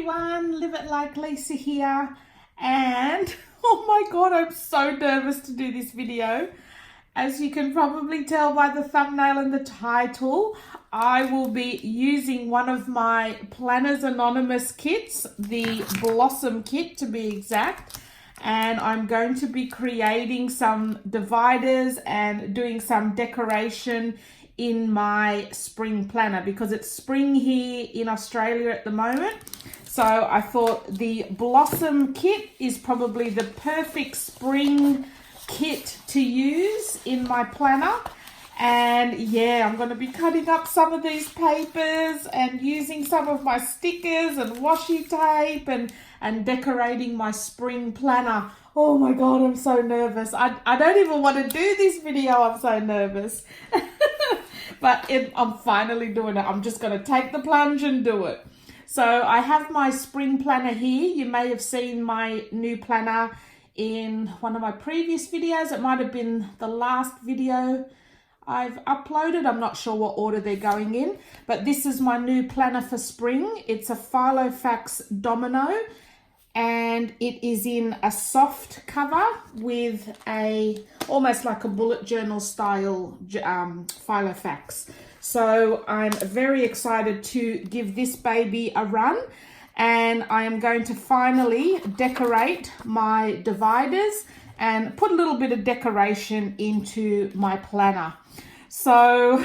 everyone, Live It Like Lisa here, and oh my god, I'm so nervous to do this video. As you can probably tell by the thumbnail and the title, I will be using one of my Planners Anonymous kits, the Blossom kit to be exact, and I'm going to be creating some dividers and doing some decoration in my spring planner because it's spring here in Australia at the moment. So I thought the Blossom kit is probably the perfect spring kit to use in my planner. And yeah, I'm going to be cutting up some of these papers and using some of my stickers and washi tape and decorating my spring planner. Oh my god, I'm so nervous. I don't even want to do this video. I'm so nervous. But I'm finally doing it. I'm just going to take the plunge and do it. So I have my spring planner here. You may have seen my new planner in one of my previous videos. It might have been the last video I've uploaded. I'm not sure what order they're going in. But this is my new planner for spring. It's a Filofax Domino. And it is in a soft cover with almost like a bullet journal style Filofax. So I'm very excited to give this baby a run, and I am going to finally decorate my dividers and put a little bit of decoration into my planner. So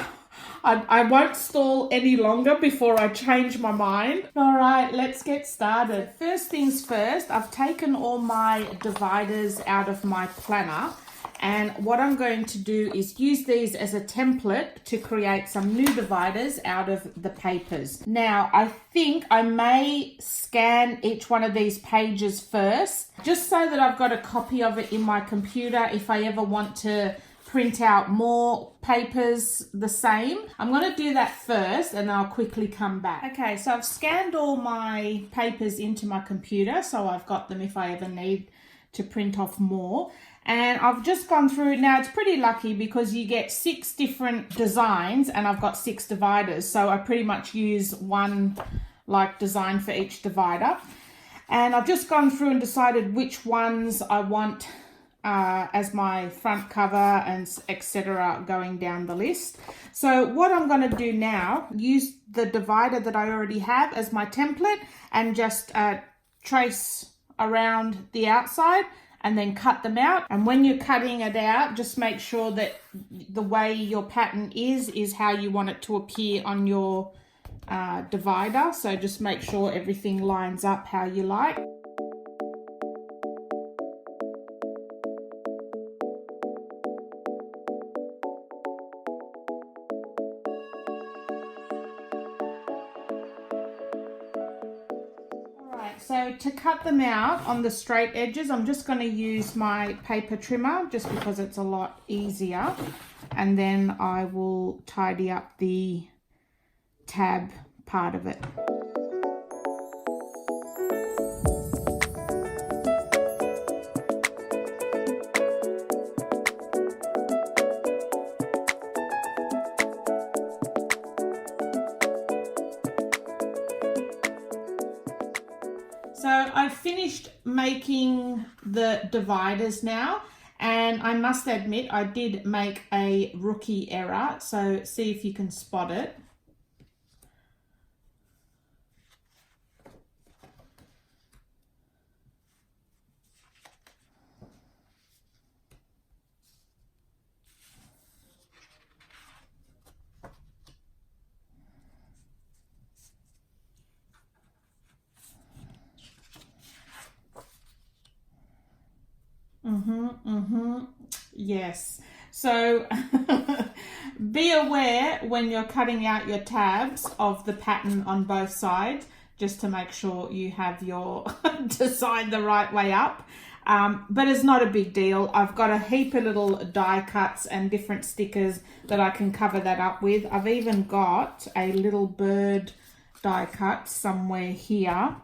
I won't stall any longer before I change my mind. All right, let's get started. First things first, I've taken all my dividers out of my planner, and what I'm going to do is use these as a template to create some new dividers out of the papers. Now, I think I may scan each one of these pages first, just so that I've got a copy of it in my computer if I ever want to print out more papers the same. I'm going to do that first and then I'll quickly come back. Okay, so I've scanned all my papers into my computer, so I've got them if I ever need to print off more. And I've just gone through. Now it's pretty lucky because you get 6 different designs and I've got 6 dividers, so I pretty much use one design for each divider. And I've just gone through and decided which ones I want as my front cover and etc. going down the list. So what I'm going to do now, use the divider that I already have as my template and just trace around the outside and then cut them out. And when you're cutting it out, just make sure that the way your pattern is how you want it to appear on your divider. So just make sure everything lines up how you like. So to cut them out on the straight edges, I'm just going to use my paper trimmer just because it's a lot easier. And then I will tidy up the tab part of it. So I've finished making the dividers now, and I must admit I did make a rookie error, so see if you can spot it. Yes. So be aware when you're cutting out your tabs of the pattern on both sides, just to make sure you have your design the right way up. But it's not a big deal. I've got a heap of little die cuts and different stickers that I can cover that up with. I've even got a little bird die cut somewhere here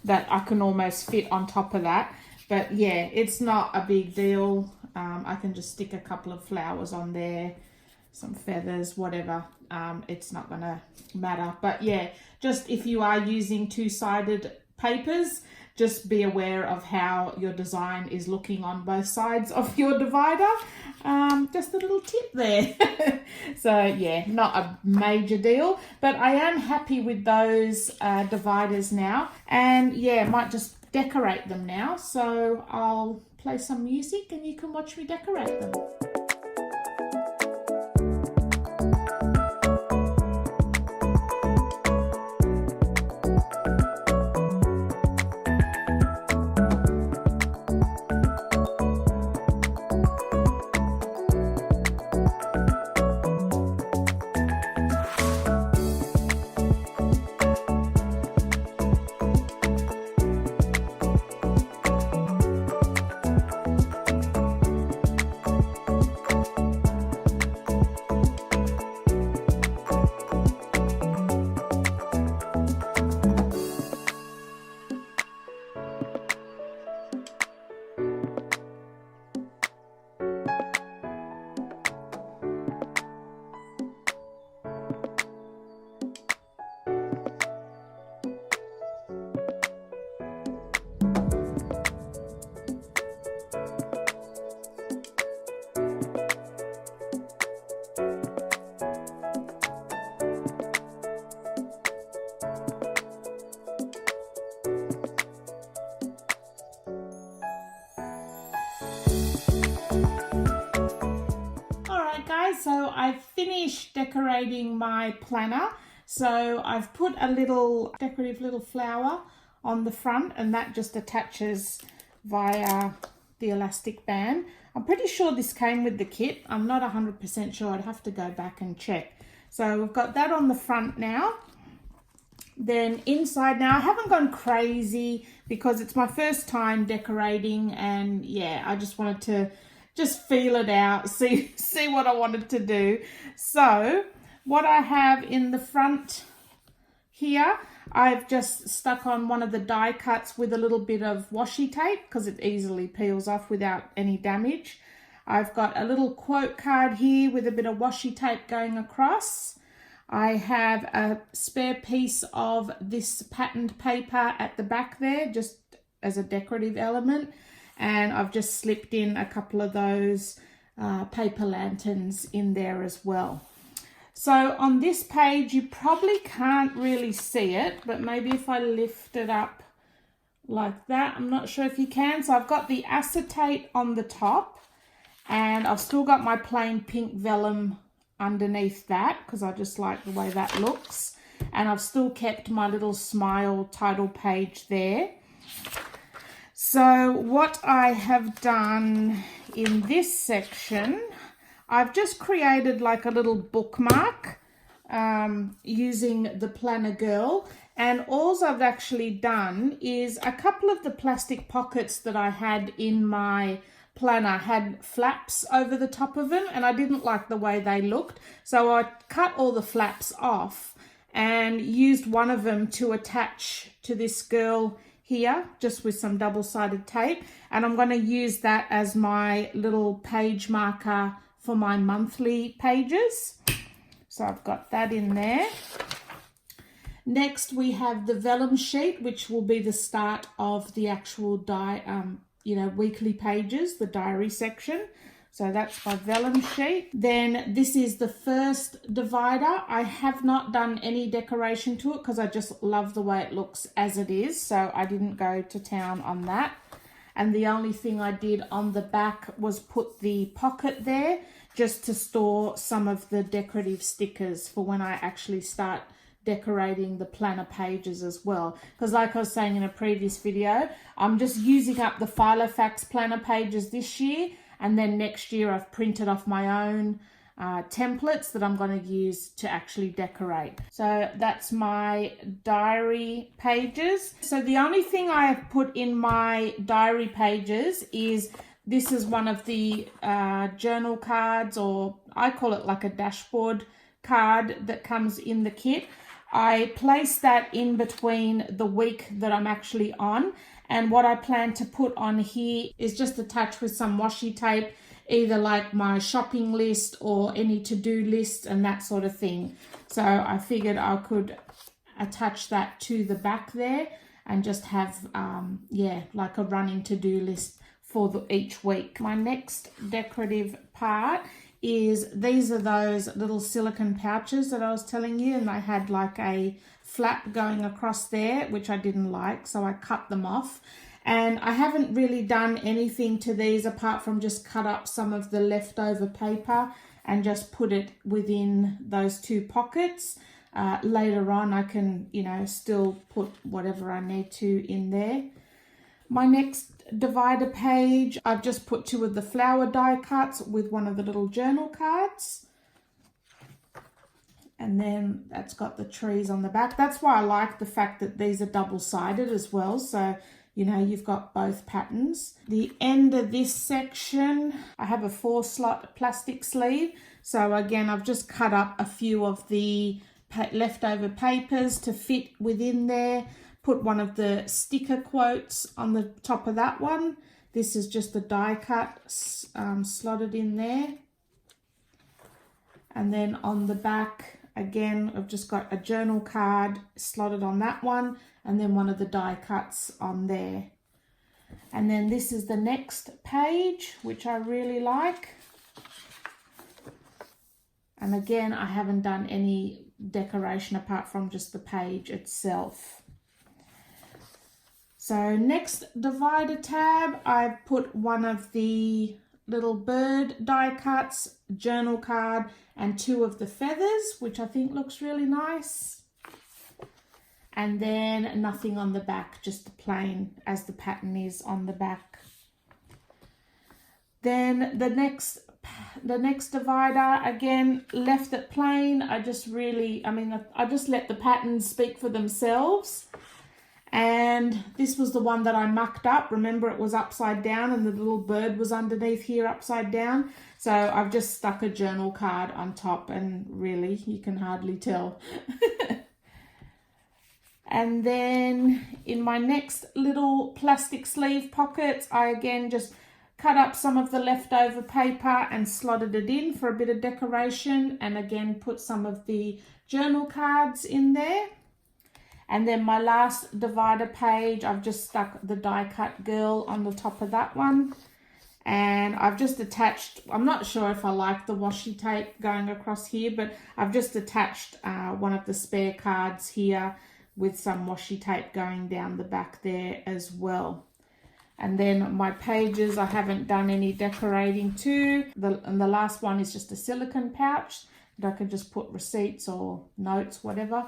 that I can almost fit on top of that. But yeah, it's not a big deal. I can just stick a couple of flowers on there, some feathers, whatever. It's not gonna matter. But yeah, just if you are using two-sided papers, just be aware of how your design is looking on both sides of your divider. Just a little tip there. So yeah, not a major deal, but I am happy with those dividers now, and yeah, might just decorate them now. So I'll play some music and you can watch me decorate them. So I've finished decorating my planner. So I've put a little decorative little flower on the front, and that just attaches via the elastic band. I'm pretty sure this came with the kit. I'm not 100% sure. I'd have to go back and check. So we've got that on the front now. Then inside, now I haven't gone crazy because it's my first time decorating, and yeah, I just wanted to just feel it out, see what I wanted to do. So what I have in the front here, I've just stuck on one of the die cuts with a little bit of washi tape because it easily peels off without any damage. I've got a little quote card here with a bit of washi tape going across. I have a spare piece of this patterned paper at the back there, just as a decorative element. And I've just slipped in a couple of those paper lanterns in there as well. So on this page, you probably can't really see it, but maybe if I lift it up like that, I'm not sure if you can. So I've got the acetate on the top, and I've still got my plain pink vellum underneath that because I just like the way that looks. And I've still kept my little smile title page there. So what I have done in this section, I've just created like a little bookmark using the Planner Girl, and all I've actually done is a couple of the plastic pockets that I had in my planner had flaps over the top of them, and I didn't like the way they looked, so I cut all the flaps off and used one of them to attach to this girl here, just with some double-sided tape, and I'm going to use that as my little page marker for my monthly pages. So I've got that in there. Next we have the vellum sheet, which will be the start of the actual weekly pages, the diary section. So that's my vellum sheet. Then this is the first divider. I have not done any decoration to it because I just love the way it looks as it is. So I didn't go to town on that. And the only thing I did on the back was put the pocket there just to store some of the decorative stickers for when I actually start decorating the planner pages as well. Because like I was saying in a previous video, I'm just using up the Filofax planner pages this year, and then next year I've printed off my own templates that I'm going to use to actually decorate. So that's my diary pages. So the only thing I have put in my diary pages is, this is one of the journal cards, or I call it like a dashboard card that comes in the kit. I place that in between the week that I'm actually on, and what I plan to put on here is just attached with some washi tape, either like my shopping list or any to-do list and that sort of thing. So I figured I could attach that to the back there, and just have, yeah, like a running to-do list for each week. My next decorative part is, these are those little silicone pouches that I was telling you, and they had like a flap going across there, which I didn't like, so I cut them off. And I haven't really done anything to these apart from just cut up some of the leftover paper and just put it within those two pockets. Later on I can, you know, still put whatever I need to in there. My next divider page, I've just put 2 of the flower die cuts with one of the little journal cards. And then that's got the trees on the back. That's why I like the fact that these are double-sided as well. So, you know, you've got both patterns. The end of this section, I have a 4-slot plastic sleeve. So again, I've just cut up a few of the leftover papers to fit within there. Put one of the sticker quotes on the top of that one. This is just the die cut slotted in there. And then on the back, again, I've just got a journal card slotted on that one, and then one of the die cuts on there. And then this is the next page, which I really like. And again, I haven't done any decoration apart from just the page itself. So next divider tab, I've put one of the little bird die cuts, journal card, and 2 of the feathers, which I think looks really nice. And then nothing on the back, just the plain as the pattern is on the back. Then the next divider, again, left it plain. I just let the patterns speak for themselves. And this was the one that I mucked up. Remember, it was upside down and the little bird was underneath here upside down. So I've just stuck a journal card on top, and really, you can hardly tell. And then in my next little plastic sleeve pockets, I again just cut up some of the leftover paper and slotted it in for a bit of decoration, and again put some of the journal cards in there. And then my last divider page, I've just stuck the die cut girl on the top of that one. And I've just attached, I'm not sure if I like the washi tape going across here, but I've just attached one of the spare cards here with some washi tape going down the back there as well. And then my pages, I haven't done any decorating to. And the last one is just a silicone pouch that I can just put receipts or notes, whatever.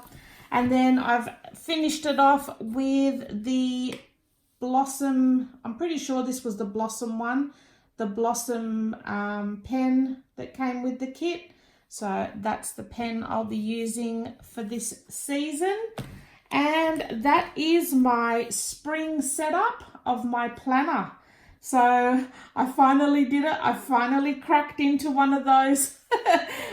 And then I've finished it off with the Blossom, I'm pretty sure this was the Blossom one, the Blossom pen that came with the kit. So that's the pen I'll be using for this season. And that is my spring setup of my planner. So I finally did it. I finally cracked into one of those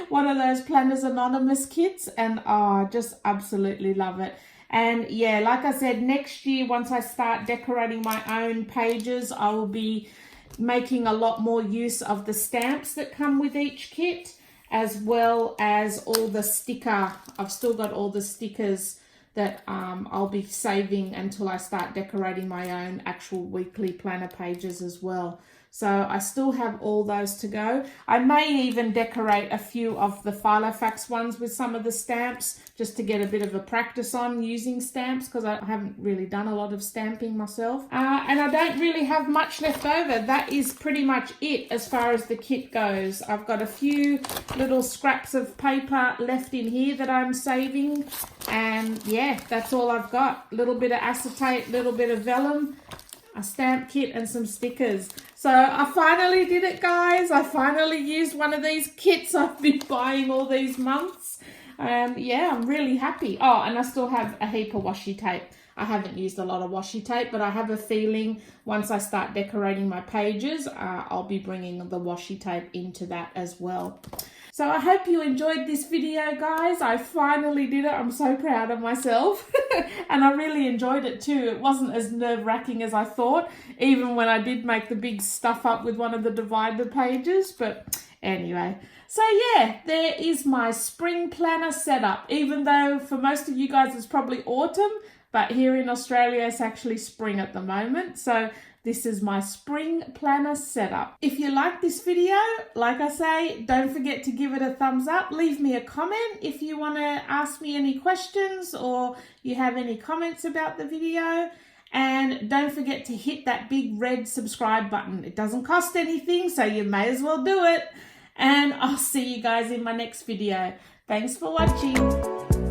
Planners Anonymous kits, and I just absolutely love it. And yeah, like I said, next year, once I start decorating my own pages, I will be making a lot more use of the stamps that come with each kit, as well as all the sticker. I've still got all the stickers that I'll be saving until I start decorating my own actual weekly planner pages as well. So I still have all those to go. I may even decorate a few of the Filofax ones with some of the stamps, just to get a bit of a practice on using stamps, because I haven't really done a lot of stamping myself. And I don't really have much left over. That is pretty much it as far as the kit goes. I've got a few little scraps of paper left in here that I'm saving. And yeah, that's all I've got. A little bit of acetate, a little bit of vellum, a stamp kit, and some stickers. So I finally did it, guys. I finally used one of these kits I've been buying all these months. Yeah, I'm really happy. Oh, and I still have a heap of washi tape. I haven't used a lot of washi tape, but I have a feeling once I start decorating my pages, I'll be bringing the washi tape into that as well. So I hope you enjoyed this video, guys. I finally did it. I'm so proud of myself. And I really enjoyed it too. It wasn't as nerve-wracking as I thought, even when I did make the big stuff up with one of the divider pages. But anyway, so yeah, there is my spring planner setup. Even though for most of you guys it's probably autumn, but here in Australia it's actually spring at the moment. So this is my spring planner setup. If you like this video, like I say, don't forget to give it a thumbs up. Leave me a comment if you want to ask me any questions or you have any comments about the video. And don't forget to hit that big red subscribe button. It doesn't cost anything, so you may as well do it. And I'll see you guys in my next video. Thanks for watching.